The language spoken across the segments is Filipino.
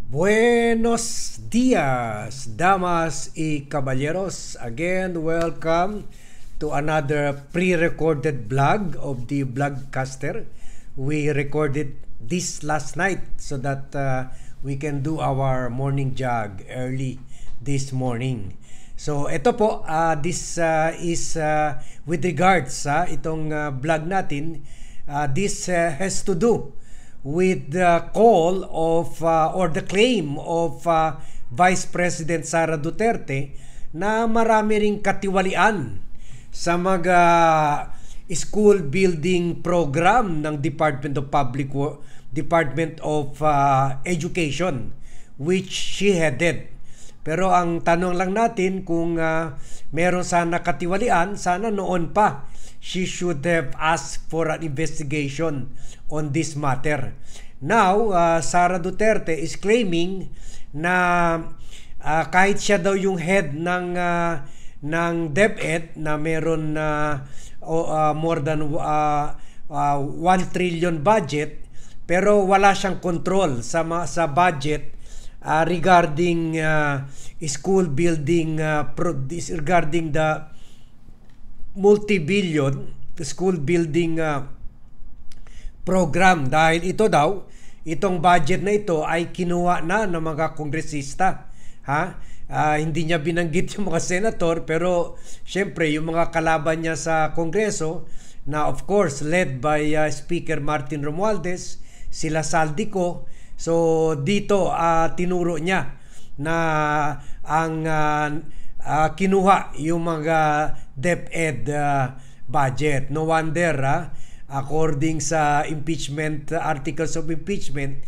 Buenos dias, damas y caballeros. Again, welcome to another pre-recorded vlog of the Vlogcaster. We recorded this last night so that we can do our morning jog early this morning. So ito po, this is with regards sa itong vlog natin. This has to do with the call of or the claim of Vice President Sara Duterte na marami ring katiwalian sa mga school building program ng Department of Education which she headed. Pero ang tanong lang natin kung meron sana katiwalian, sana noon pa she should have asked for an investigation on this matter. Now, Sara Duterte is claiming na kahit siya daw yung head ng DepEd na meron more than 1 trillion budget, pero wala siyang control sa budget regarding school building regarding the multi-billion school building program, dahil itong budget na ito ay kinuha na ng mga kongresista. Hindi niya binanggit yung mga senator, pero syempre yung mga kalaban niya sa Kongreso na of course led by Speaker Martin Romualdez, sila Saldico. So dito tinuro niya na ang kinuha yung mga DepEd budget. No wonder according sa impeachment articles of impeachment,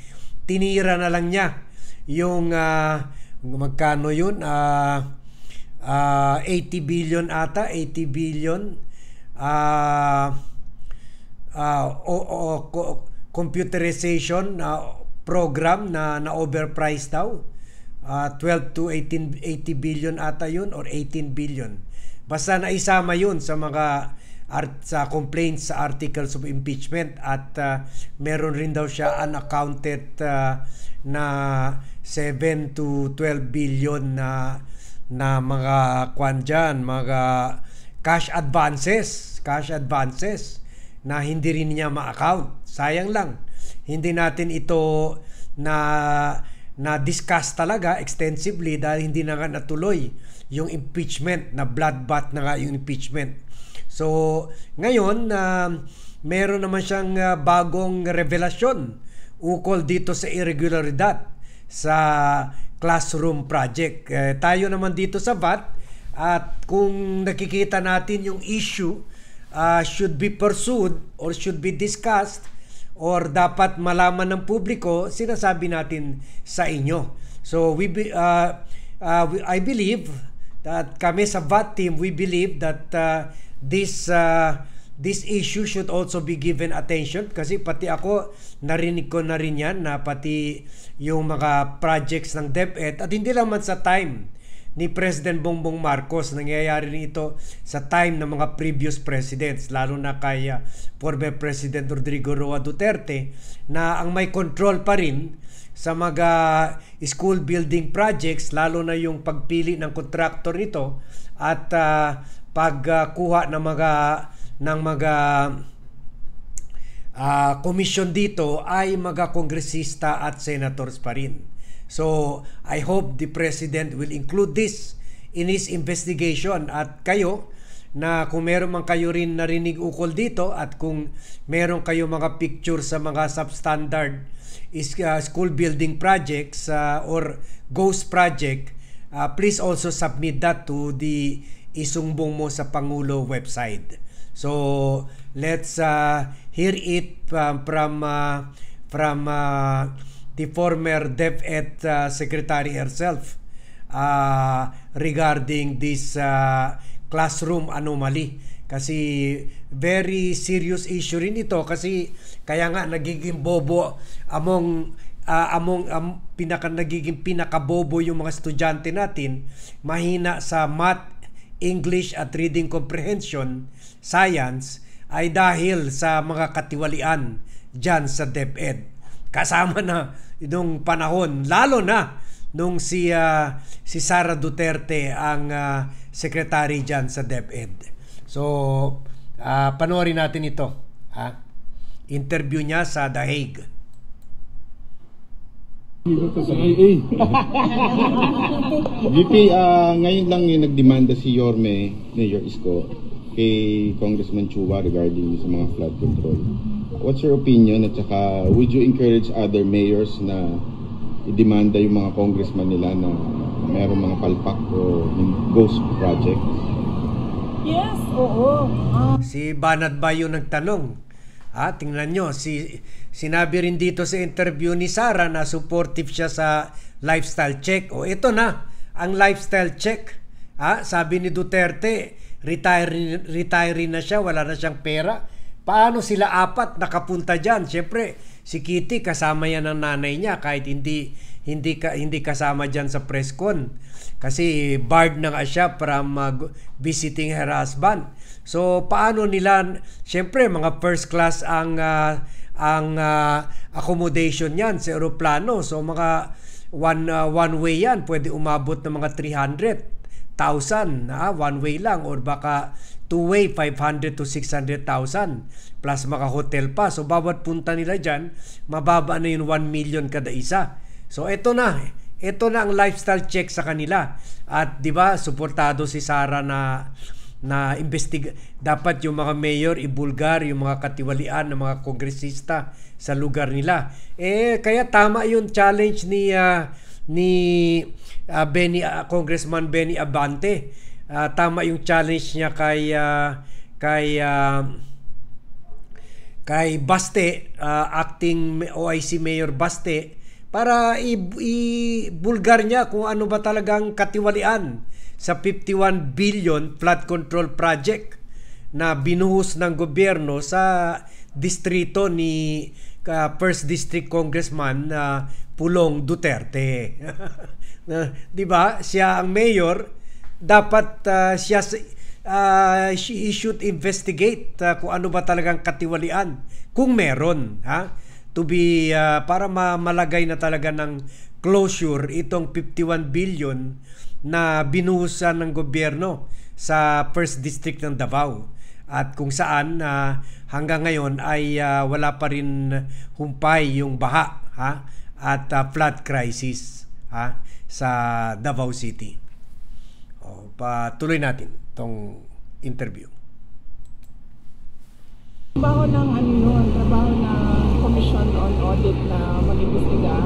tinira na lang niya yung magkano yun, 80 billion ata, 80 billion computerization program na overpriced daw. 12 to 80 billion ata yun, or 18 billion. Basta naisama yun sa mga sa complaints sa articles of impeachment, at meron rin daw siya unaccounted na 7 to 12 billion na mga dyan, mga cash advances na hindi rin niya ma-account. Sayang lang, hindi natin ito na discuss talaga extensively dahil hindi na nga natuloy yung impeachment, na bloodbath na nga yung impeachment. So ngayon meron naman siyang bagong revelasyon ukol dito sa irregularidad sa classroom project. Tayo naman dito sa VAT, at kung nakikita natin yung issue should be pursued or should be discussed or dapat malaman ng publiko, sinasabi natin sa inyo. So I believe that kami sa VAT team, we believe that this issue should also be given attention, kasi pati ako narinig ko na rin yan, na pati yung mga projects ng DepEd, at hindi lang man sa time ni President Bongbong Marcos, nangyayari rin ito sa time ng mga previous presidents, lalo na kay former President Rodrigo Roa Duterte, na ang may control pa rin sa mga school building projects, lalo na yung pagpili ng contractor nito at pagkuha ng mga commission dito ay mga kongresista at senators pa rin. So I hope the President will include this in his investigation, at kayo na kung meron man kayo rin narinig ukol dito, at kung meron kayo mga picture sa mga substandard school building projects or ghost project, please also submit that to the isumbong mo sa Pangulo website. So let's hear it from the former DepEd secretary herself regarding this classroom anomaly. Kasi very serious issue rin ito, kasi kaya nga nagiging bobo nagiging pinakabobo yung mga estudyante natin, mahina sa math, English at reading comprehension, science, ay dahil sa mga katiwalian dyan sa DepEd. kasama na nung panahon, lalo na nung si Sara Duterte ang secretary dyan sa DepEd. So, panoorin natin ito. Interview niya sa The Hague. VP, ngayon lang yung nagdemanda si Yorme, Mayor Isko, kay Congressman Chua regarding sa mga flood control. What's your opinion, at saka would you encourage other mayors na i-demanda yung mga congressman nila na mayroong mga palpak o ghost project? Yes, oo. Si Banat ba yung nagtanong? Tingnan nyo, sinabi rin dito sa interview ni Sara na supportive siya sa lifestyle check. O ito na, ang lifestyle check. Sabi ni Duterte, retiree na siya, wala na siyang pera. Paano sila apat nakapunta dyan? Siyempre, si Kitty kasama yan ng nanay niya kahit hindi kasama dyan sa press con. Kasi barred na nga siya from visiting her husband. So paano nila, siyempre mga first class ang accommodation niyan sa eroplano. So mga one way yan, pwede umabot ng mga 300,000 one way lang, or baka two way 500 to 600,000 plus maka hotel pa. So bawat punta nila dyan, mababa na yung 1 million kada isa. So ito na ang lifestyle check sa kanila. At 'di ba, suportado si Sara na dapat yung mga mayor ibulgar yung mga katiwalian ng mga kongresista sa lugar nila. Kaya tama yung challenge ni Congressman Benny Abante. Tama yung challenge niya kay Baste, acting OIC Mayor Baste, para ibulgar niya kung ano ba talagang katiwalian sa 51 billion flood control project na binuhos ng gobyerno sa distrito ni First District Congressman Pulong Duterte. 'Di ba? Siya ang mayor, dapat he should investigate kung ano ba talagang katiwalian, kung meron, to be para malagay na talaga ng closure itong 51 billion na binuhusan ng gobyerno sa First District ng Davao, at kung saan hanggang ngayon ay wala pa rin humpay yung baha at flood crisis sa Davao City. Patuloy natin itong interview. Trabaho ng trabaho ng Commission on Audit na mag-imbestiga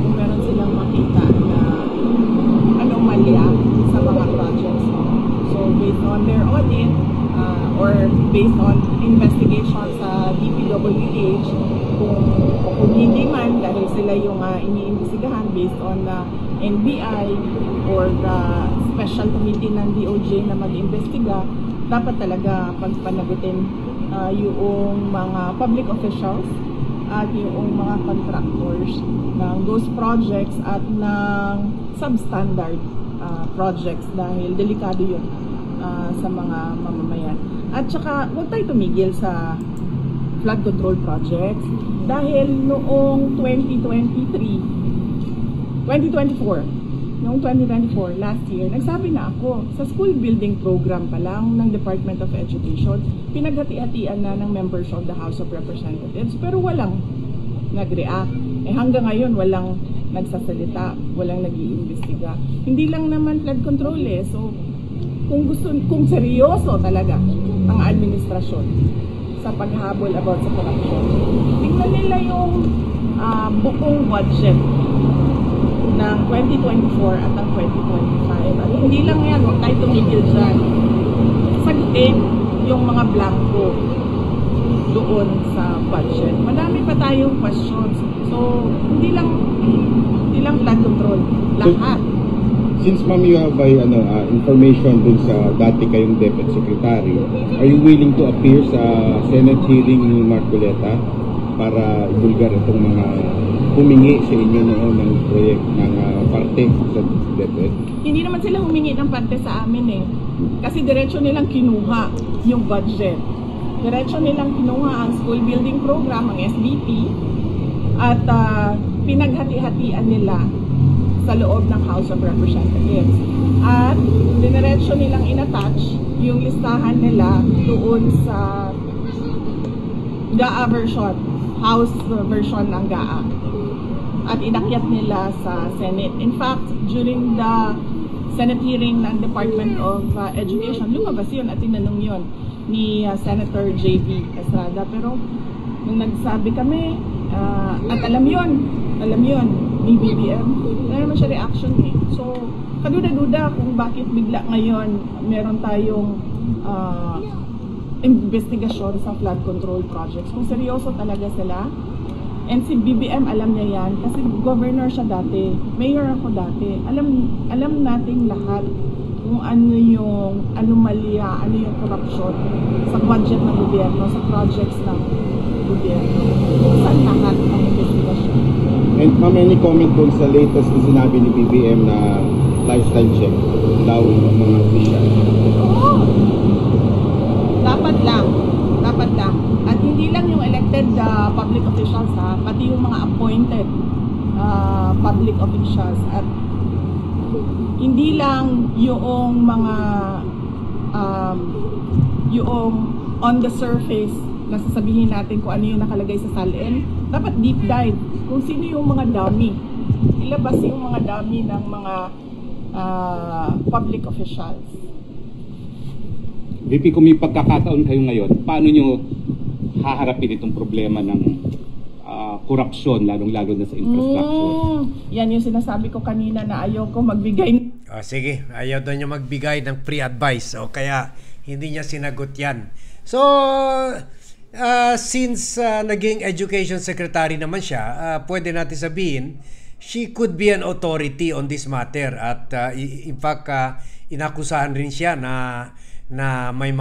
kung meron silang makita na anomalya sa mga projects. So based on their audit or based on investigation sa DPWH, kung hindi man, dahil sila yung iniimbestigahan based on NBI or the special committee ng DOJ na mag-imbestiga, dapat talaga pagpanagutin yung mga public officials at yung mga contractors ng those projects at ng substandard projects, dahil delikado yun sa mga mamamayan. At saka huwag tayo tumigil sa flood control projects, dahil noong 2024, last year, nagsabi na ako, sa school building program pa lang ng Department of Education, pinaghati-hatian na ng members of the House of Representatives, pero walang nag-react. Hanggang ngayon, walang nagsasalita, walang nag-iimbestiga. Hindi lang naman flood control So, kung seryoso talaga ang administrasyon sa paghabol about sa corruption, tingnan nila yung buong budget ng 2024 at ang 2025. At hindi lang yan, huwag tayo tumigil dyan. Sagutin yung mga blanco doon sa budget. Madami pa tayong questions. So, hindi lang flood control. Lahat. Since ma'am you have information dun sa dati kayong DepEd Secretary, are you willing to appear sa Senate hearing ni Marcoleta para ibulgar itong mga humingi sa inyo noon ng proyekt ng parte sa DepEd? Hindi naman sila humingi ng parte sa amin kasi diretso nilang kinuha yung budget. Diretso nilang kinuha ang school building program, ang SBP, At pinaghati-hatian nila sa loob ng House of Representatives. At diniretso nilang inattach yung listahan nila doon sa GAA version, House version ng GAA. At inakyat nila sa Senate. In fact, during the Senate hearing ng Department of Education, lumabas yun at tinanong yun ni Senator J.B. Estrada. Pero nung nagsabi kami, at alam yun ni BBM, wala naman siya reaction eh. So, kaduda-duda kung bakit bigla ngayon meron tayong investigasyon sa flood control projects. Kung seryoso talaga sila, and si BBM alam niya yan, kasi governor siya dati, mayor ako dati, alam nating lahat kung ano yung anomalya, ano yung corruption sa budget ng gobyerno, sa projects ng gobyerno. Kung saan lahat ang investigasyon. And ma'am, any comment dun sa latest na sinabi ni BBM na lifestyle check daw ng mga official? Oo. Dapat lang. At hindi lang yung elected public officials ha, pati yung mga appointed public officials. At hindi lang yung mga yung on the surface na sasabihin natin kung ano yung nakalagay sa salin. Dapat deep dive kung sino yung mga dummy. Ilabas yung mga dummy ng mga public officials. VP, kung may pagkakataon kayo ngayon, paano nyo haharapin itong problema ng korupsyon, lalong-lalo na sa infrastructure? Yan yung sinasabi ko kanina na ayoko magbigay. Sige, ayaw daw niya magbigay ng free advice. O kaya hindi niya sinagot yan. So, since naging education secretary naman siya, pwede natin sabihin, she could be an authority on this matter. At in fact, inakusahan rin siya na may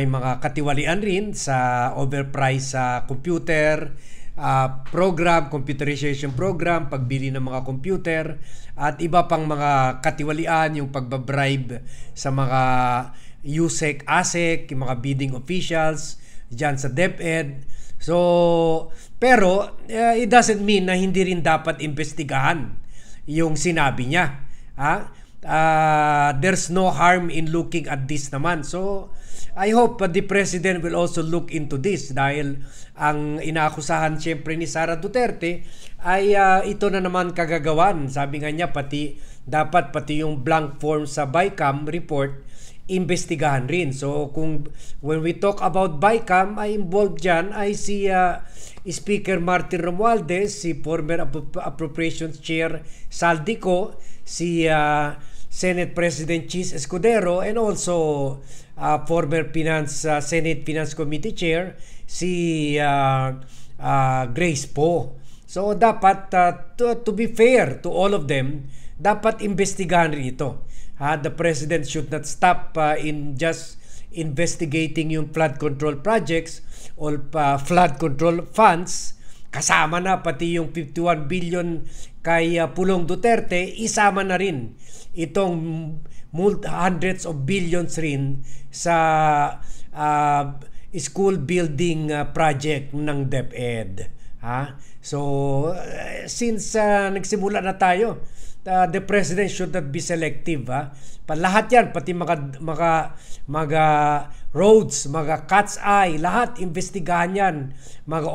mga katiwalian rin sa overprice sa computer program, computerization program, pagbili ng mga computer at iba pang mga katiwalian, yung pagbabribe sa mga USEC, ASEC, yung mga bidding officials dyan sa DepEd. So, pero it doesn't mean na hindi rin dapat investigahan yung sinabi niya. There's no harm in looking at this naman. So, I hope the President will also look into this dahil ang inaakusahan siyempre ni Sara Duterte ay ito na naman kagagawan. Sabi nga niya pati yung blank form sa BICAM report investigahan rin. So when we talk about BICAM, ay involved dyan ay si Speaker Martin Romualdez, si former Appropriations Chair Saldico, si Senate President Chis Escudero, and also former Senate Finance Committee Chair si Grace Poe. So dapat to be fair to all of them, dapat investigahan rin ito. The President should not stop in just investigating yung flood control projects or flood control funds. Kasama na pati yung 51 billion kay Pulong Duterte, isama na rin itong hundreds of billions rin sa school building project ng DepEd. So, since nagsimula na tayo, the President should not be selective. Lahat yan, pati mga roads, mga cat's eye, lahat investigahan yan. Mga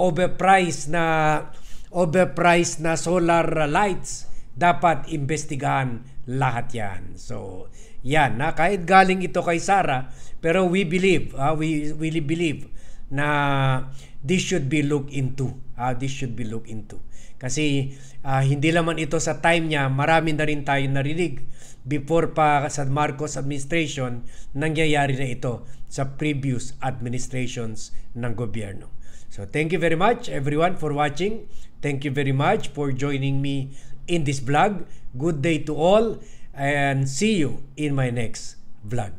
overpriced na solar lights, dapat investigahan lahat yan. So, yan, kahit galing ito kay Sara, pero we believe, we really believe na this should be looked into. This should be looked into. Kasi hindi naman ito sa time niya, marami na rin tayo narinig before pa sa Marcos administration, nangyayari na ito sa previous administrations ng gobyerno. So thank you very much everyone for watching. Thank you very much for joining me in this vlog. Good day to all and see you in my next vlog.